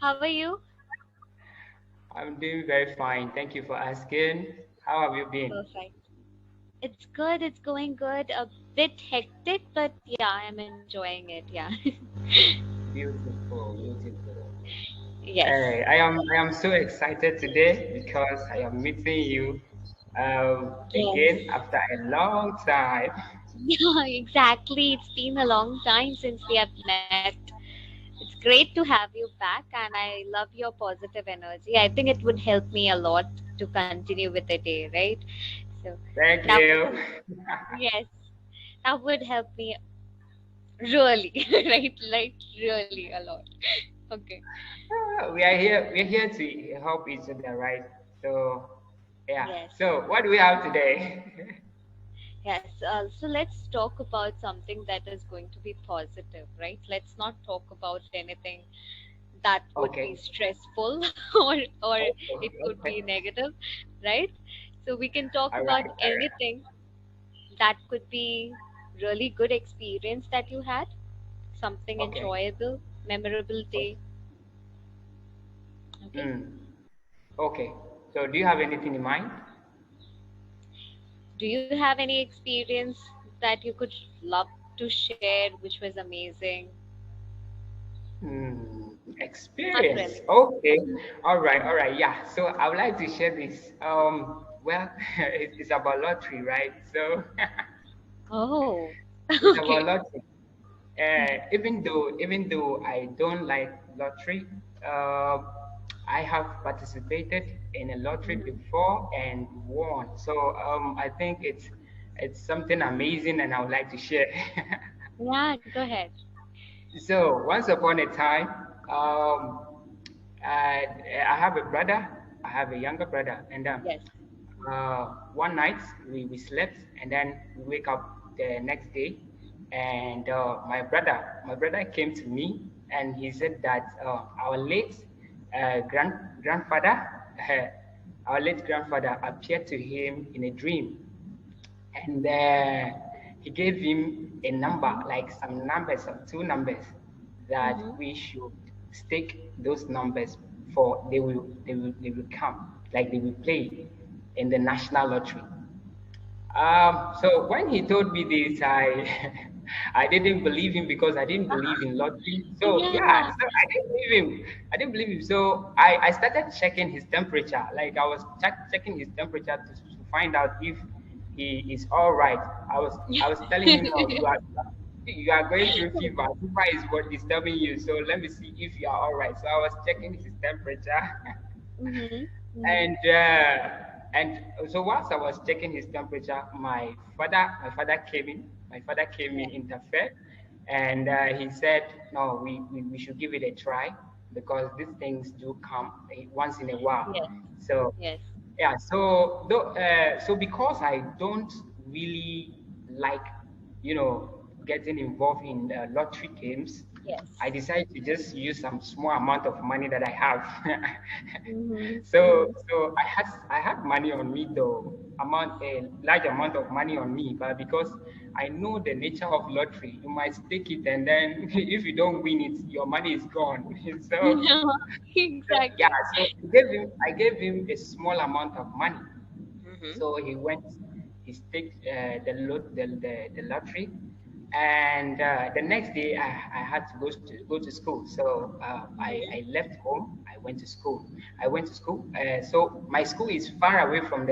How are you? I'm doing very fine. Thank you for asking. How have you been? Perfect. It's good. It's going good. A bit hectic, but yeah, I'm enjoying it. Yeah. Beautiful, beautiful. Yes. I am so excited today because I am meeting you Yes. again after a long time. Yeah, exactly. It's been a long time since we have met. It's great to have you back, and I love your positive energy. I think it would help me a lot to continue with the day, right? So Thank that you. yes, that would help me really, right? Like really a lot. Okay. We are here to help each other, right? So yeah. Yes. So what do we have today? Yes. So let's talk about something that is going to be positive, right? Let's not talk about anything that would be Okay. stressful or Okay. it could be Okay. negative, right? So we can talk All about right. All right. anything that could be really good experience that you had, something Okay. enjoyable, memorable day. Okay. Mm. Okay. So do you have anything in mind? Do you have any experience that you could love to share, which was amazing? Not Experience. really. Okay. All right. All right. Yeah. So I would like to share this. Well, it's about lottery, right? So Oh, it's okay. about lottery. Even though I don't like lottery, uh, I have participated in a lottery Mhm. before and won. So I think it's something amazing, and I would like to share. Yeah, go ahead. So once upon a time, I, I have a brother. I have a younger brother, and Yes. one night we slept, and then we wake up the next day, and my brother came to me, and he said that our late grandfather, our late grandfather appeared to him in a dream, and he gave him a number, like some numbers, some two numbers, that Mm-hmm. we should stake those numbers for they will come, like they will play in the national lottery. So when he told me this, I I didn't believe him because I didn't believe in lottery. So yeah, Yeah. so I didn't believe him. I didn't believe him. So I started checking his temperature. Like I was checking his temperature to find out if he is all right. I was telling him, no, you are going through fever. Fever is what is disturbing you. So let me see if you are all right. So I was checking his temperature. Mm-hmm. Mm-hmm. And so whilst I was checking his temperature, my father came in. My father came in, Yes. interfered, and he said, "No, we should give it a try because these things do come once in a while." Yes. So Yes. yeah, so because I don't really like, getting involved in lottery games, Yes. I decided to just use some small amount of money that I have. Mm-hmm. So I had money on me, though, a large amount of money on me, but because I know the nature of lottery, you might stake it, and then if you don't win it, your money is gone. So Yeah, yeah, exactly. so I gave him a small amount of money. Mm-hmm. So he went, he staked the lottery, and the next day I had to go to school. So I Mm-hmm. left home. I went to school. I went to school. So my school is far away from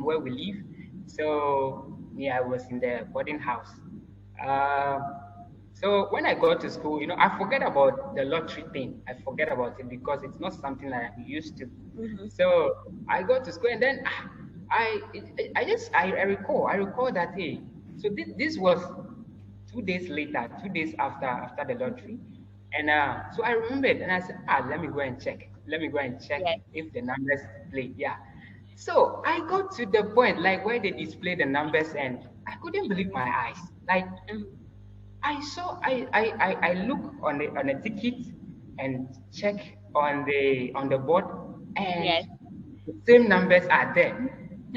where we live. So yeah, I was in the boarding house. Uh, so when I got to school, I forget about the lottery thing. I forget about it because it's not something that I'm used to. Mm-hmm. So I got to school, and then I recall that, hey, so this was 2 days later, 2 days after the lottery, and so I remembered, and I said, let me go and check. Let me go and check Yes. if the numbers play. Yeah. So I got to the point like where they display the numbers, and I couldn't believe my Mm-hmm. eyes. Like I saw, I look on the ticket and check on the board, and Yes. the same numbers are there.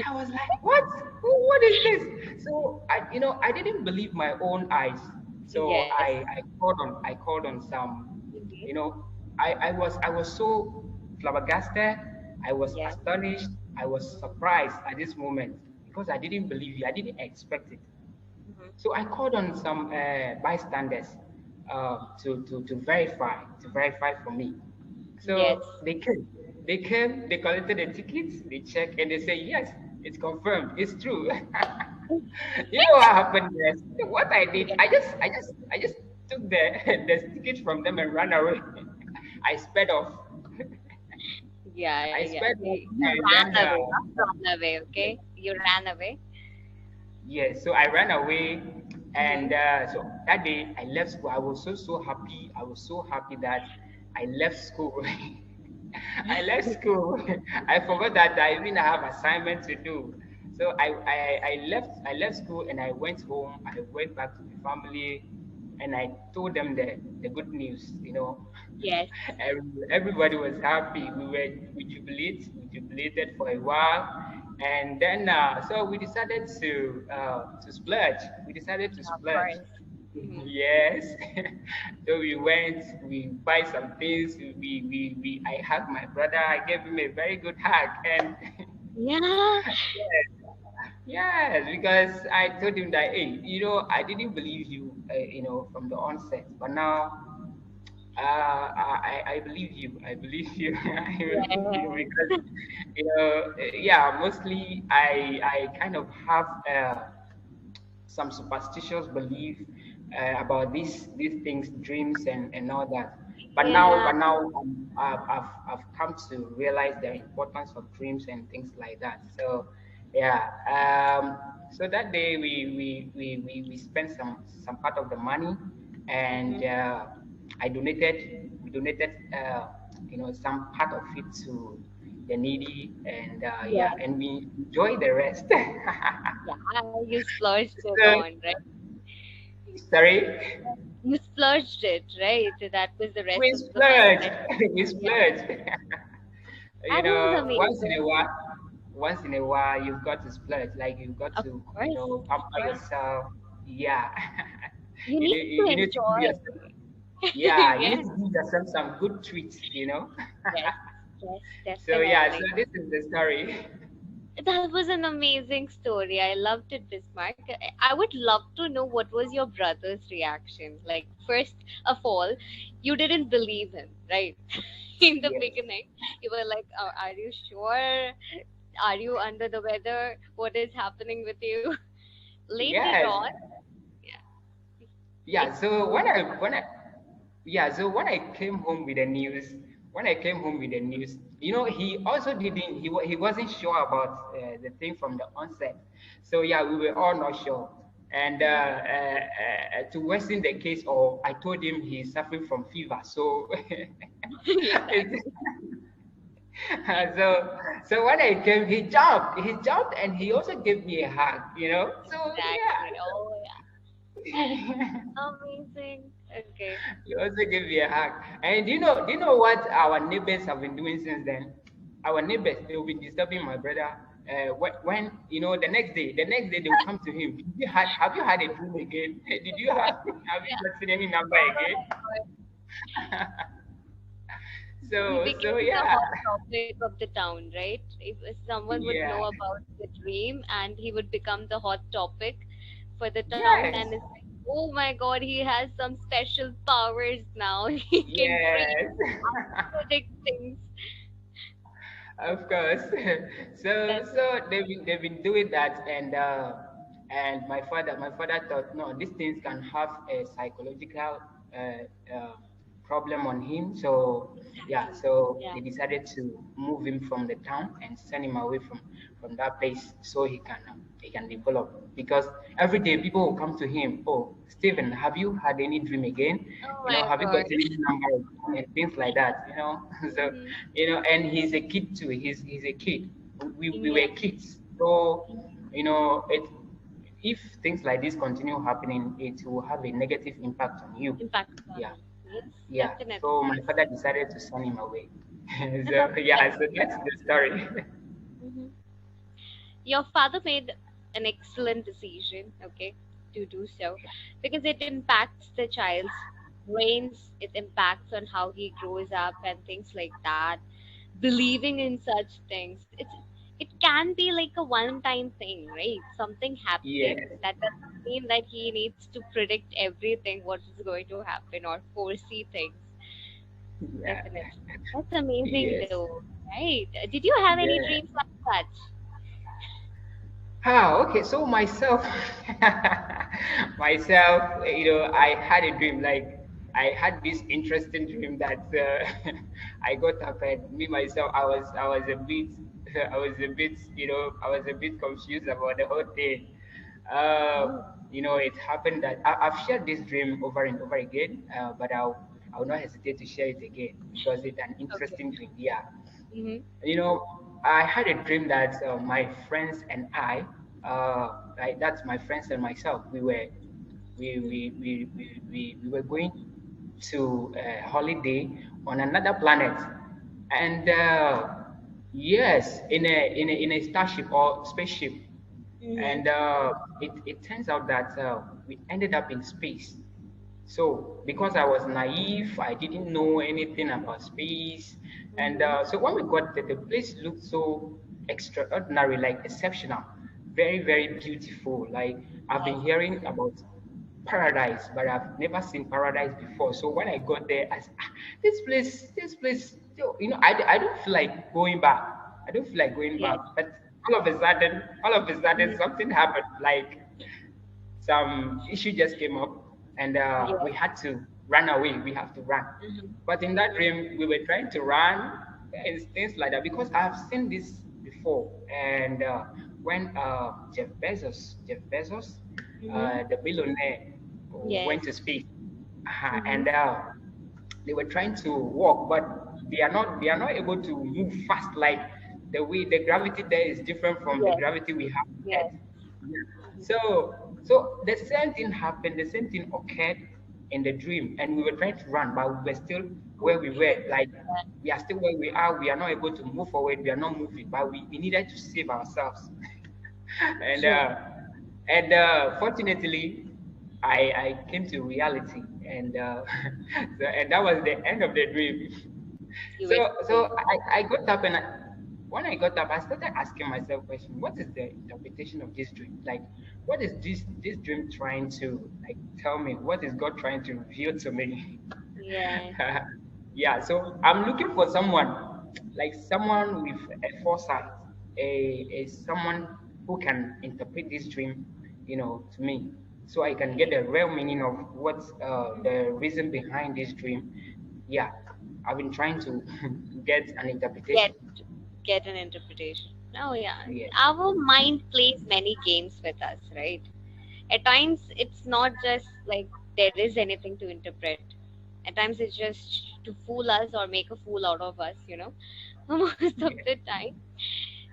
I was like, what? What is this? So I didn't believe my own eyes. So Yes. I called on some, Indeed. you know, I was so flabbergasted. I was Yes. astonished. I was surprised at this moment because I didn't believe it. I didn't expect it. Mhm. So I called on some bystanders to verify for me. Yes. So they came. They came. They collected the tickets. They checked and they say yes, it's confirmed. It's true. You know what happened next? What I did, Yes. I just took the the ticket from them and ran away. I sped off. Yeah, I yeah, yeah. sped off, You and then ran away, not run away, yes, okay? You ran away. yes. So I ran away, Mm-hmm. and so that day I left school. I was so happy. I was so happy that I left school. I left school. I forgot that I even have assignment to do. So I left school and I went home. I went back to the family, and I told them the good news. Yes. Everybody was happy. We jubilated for a while, and then so we decided to splurge. We decided to Of splurge. course. Mm-hmm. Yes. So we went. We buy some things. I hugged my brother. I gave him a very good hug, and Yeah. yes, because I told him that, hey, I didn't believe you, from the onset, but now I believe you. I believe you. I believe you Yes. because yeah. Mostly, I kind of have some superstitious belief about these things, dreams and all that. Yeah. But now I've come to realize the importance of dreams and things like that. So yeah. So that day we spent some part of the money, and Mm-hmm. I donated. We donated some part of it to the needy, and yeah, Yes. and we enjoy the rest. Yeah. You splurged it So, on, right? sorry, You splurged it, right? That was the rest we of the money splurge. that. We Yeah. splurge. That is Once in a amazing. while, you've got to splurge. Like you've got Of to, course. Of pamper course. yourself. Yeah. You you, need need- to you need to give enjoy. yourself. Yeah, you need Yes. to give yourself some good treats. Yes. Yes. So yeah, so Definitely. this is the story. That was an amazing story. I loved it, Bismarck. I would love to know what was your brother's reaction. Like, first of all, you didn't believe him, right? In the Yes. beginning, you were like, Are you sure? Are you under the weather? What is happening with you?" Later Yes. on, yeah, Yeah. it So when I came home with the news, he also didn't. He wasn't sure about the thing from the onset. So yeah, we were all not sure. And to worsen the case, or I told him he's suffering from fever. So exactly, it's- so when I came, he jumped, and he also gave me a hug. So exactly. Oh yeah. yeah, amazing. Okay. You also give me a hug. And do you know what our neighbors have been doing since then? Our neighbors, they will be disturbing my brother. When the next day they will come to him. Have you had a dream again? Did you have you Yeah. gotten any number Oh again? my God. He So became the yeah, hot topic of the town, right? If someone would know yeah, about the dream, and he would become the hot topic for the town, yes, and it's like, oh my God, he has some special powers now. He can dream yes. and predict things. Of course. So That's they've been doing that, and my father thought, no, these things can have a psychological uh, uh, problem on him. So yeah, exactly. so Yeah. they decided to move him from the town and send him away from that place so he can develop, because every day people will come to him. Oh, Stephen, have you had any dream again? Oh my Have you God. gotten any number again? And things like that. So Hmm. and he's a kid too. He's a kid. We Yeah. were kids. So it if things like this continue happening, it will have a negative impact on you. Impact on Yeah, him. Yes, yeah. So my definitely. father decided to send him away. I love So yeah, that. so that's the story. Hmm. Your father made an excellent decision, okay, to do so, because it impacts the child's brains, it impacts on how he grows up and things like that. Believing in such things, it can be like a one-time thing, right? Something happening. Yes, That doesn't mean that he needs to predict everything, what is going to happen, or foresee things. yeah, Definitely. That's amazing yes, though, right? Did you have any yeah. dreams like such? Ah, okay. So myself, myself, I had a dream. Like I had this interesting dream that I got up and me myself, I was a bit, I was a bit, I was a bit confused about the whole thing. Oh, It happened that I've shared this dream over and over again, but I'll not hesitate to share it again because it's an okay. interesting dream. Yeah. Mm-hmm. You know, I had a dream that my friends and I, like that's my friends and myself, we were going to a holiday on another planet, and yes, in a starship or spaceship, Mm-hmm. and it turns out that we ended up in space. So, because I was naive, I didn't know anything about space. And Mm-hmm. so, when we got there, the place looked so extraordinary, like exceptional, very, very beautiful. Like, I've been Yes. hearing about paradise, but I've never seen paradise before. So, when I got there, I said, this place, I don't feel like going back. I don't feel like going Yes. back. But all of a sudden, Mm-hmm. something happened. Like, some issue just came up and we Yes. had to run away. We have to run. Mm-hmm. But in that Mm-hmm. dream, we were trying to run and things like that because I've seen this before. And when Jeff Bezos, Mm-hmm. the billionaire, Yes. went to space, Mm-hmm. and they were trying to walk, but they are not able to move fast like the gravity there is different from the Yes. gravity we have on Yes. Earth. Yeah. So the same thing happened, the same thing occurred in the dream, and we were trying to run, but we were still where we were. Okay. Like we are still where we are not able to move forward, we are not moving, but we needed to save ourselves. and Yes. fortunately, I came to reality, and and that was the end of the dream. You So were so safe. I got up and when I got up, I started asking myself question: what is the interpretation of this dream? Like, what is this dream trying to like tell me? What is God trying to reveal to me? Yes. Yeah, so I'm looking for someone, like someone with a foresight, a someone who can interpret this dream, to me, so I can get Okay. the real meaning of what's the reason behind this dream. Yeah, I've been trying to get an Get interpretation. get an interpretation. Oh yeah. Yes, Our mind plays many games with us, right? At times it's not just like there is anything to interpret. At times it's just to fool us or make a fool out of us, Most of yes, the time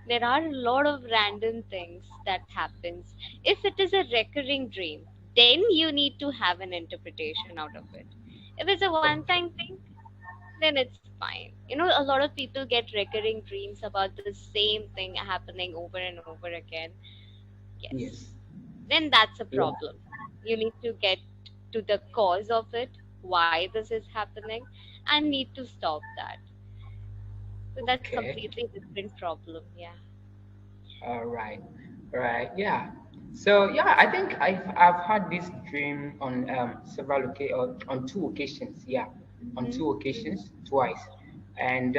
there are a lot of random things that happens. If it is a recurring dream, then you need to have an interpretation out of it. If it's a one okay, time thing, then it's fine. A lot of people get recurring dreams about the same thing happening over and over again. Yes, yes, then that's a yeah, problem. You need to get to the cause of it, why this is happening, and need to stop that. So that's okay. completely different problem. Yeah. All right, all right, yeah. So yeah, I think I've had this dream on on two occasions. Yeah, on Mm-hmm. two occasions, twice, and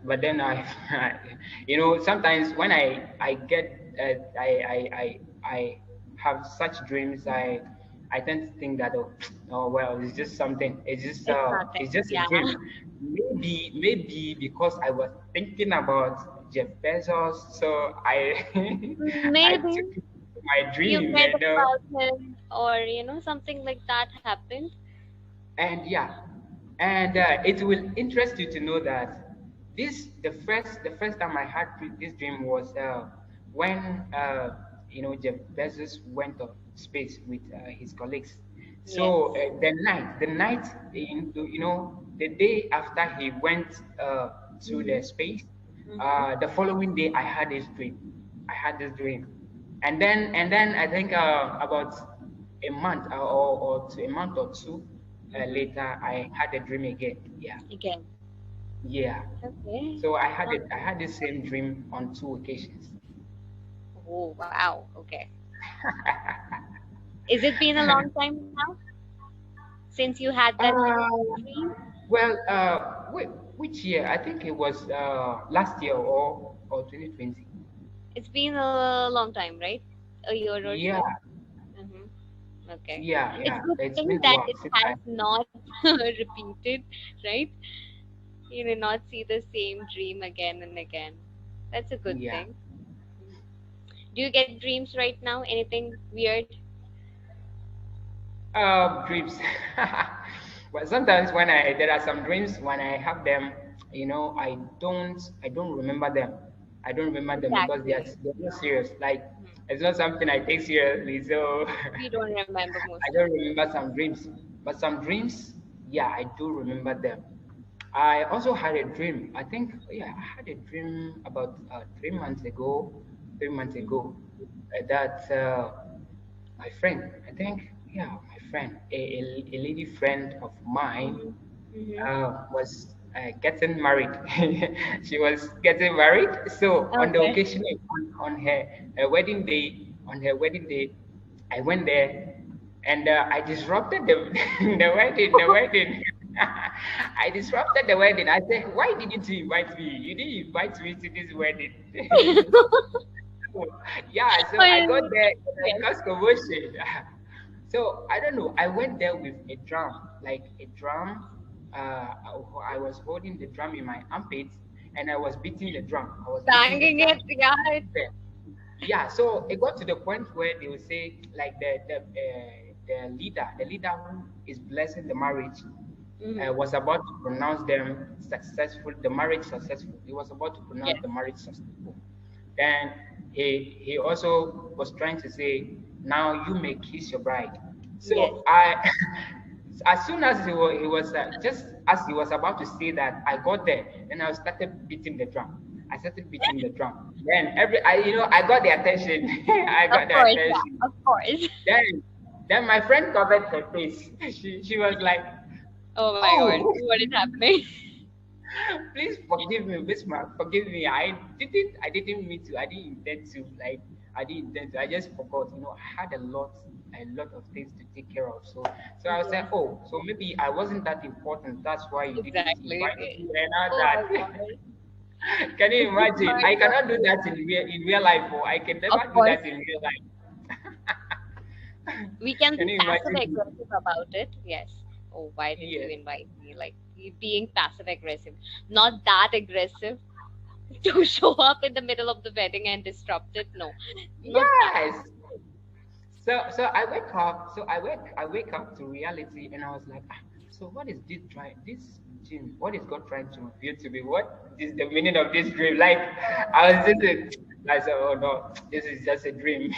but then sometimes when I get I have such dreams, I tend to think that oh well, it's just something. It's nothing. It's just a Yeah. dream. Maybe because I was thinking about Jeff Bezos, so I I Maybe took it to my you dream, read about him, or something like that happened. and yeah, and it will interest you to know that the first time I had this dream was when Jeff Bezos went to space with his colleagues. Yes. So the night the day after he went to the Mm-hmm. space, Mm-hmm. the following day I had this dream, and then I think about a month or a month or two, Mm-hmm. later, I had a dream again. Yeah, Again. yeah. Okay. So I had the same dream on two occasions. Oh, wow. Okay. Is it been a long time now since you had that uh, dream? well, which year? I think it was last year or 2020. It's been a long time, right? A year or Yeah, so. Mm-hmm. Okay. It's yeah. good It's thing been a that while it since I. has not repeated, right? You will not see the same dream again and again. That's a good Yeah. thing. Do you get dreams right now? Anything weird? Dreams. But sometimes when there are some dreams when I have them, I don't remember them. I don't remember them because Exactly. they're not serious. Like Mhm. it's not something I take seriously. So We don't remember I mostly. don't remember some dreams. But some dreams, yeah, I do remember them. I also had a dream. I think, yeah, I had a dream about 3 months ago. 3 months Mm-hmm. ago, that my friend, I think, yeah, my friend, a lady friend of mine, Mm-hmm. Mm-hmm. was getting married. She was getting married. So on the Okay. occasion, on her wedding day, I went there and I disrupted the the wedding. The wedding. I disrupted the wedding. I said, "Why didn't you invite me? You didn't invite me to this wedding." Yeah, so I got Well, there and I yes. caused commotion. So I don't know. I went there with a drum, like a drum. I was holding the drum in my armpits and I was beating the drum. I was beating the Banging drum. it, yeah. Yeah, so it got to the point where they would say, like the leader who is blessing the marriage, Mm-hmm. was about to pronounce them successful, the marriage successful. He was about to pronounce Yes. the marriage successful. Then he also was trying to say, now you may kiss your bride. Yes. So I, as soon as he was just as he was about to say that, I got there and I started beating the drum. I started beating the drum. Then I got the attention. I Of got the course, yeah. attention. Of course. Then my friend covered her face. She was like, Oh my God. "Oh, What is happening? please forgive me, Bismarck. Forgive me. I didn't mean to. I didn't intend to. Like I didn't intend to. I just forgot. I had a lot of things to take care of. So I was like, Yes. oh, so maybe I wasn't that important. That's why you didn't Exactly. invite me and all Oh my that. God. Can you My imagine? I cannot do God. that in real life. Oh, I can Of never do course, that in real life. we can Can be you passive imagine? aggressive about it. Yes. Oh, why didn't you Yes. invite me? Like you being passive aggressive, not that aggressive to show up in the middle of the wedding and disrupt it. No, not that. Yes. So I wake up to reality and I was like, so what is this dream? What is God trying to reveal to me? What is the meaning of this dream? Like I was just I said, oh no, this is just a dream.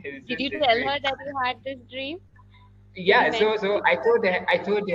It's Did just you a tell dream. her that you had this dream? Did you Yeah, mention so it? I told her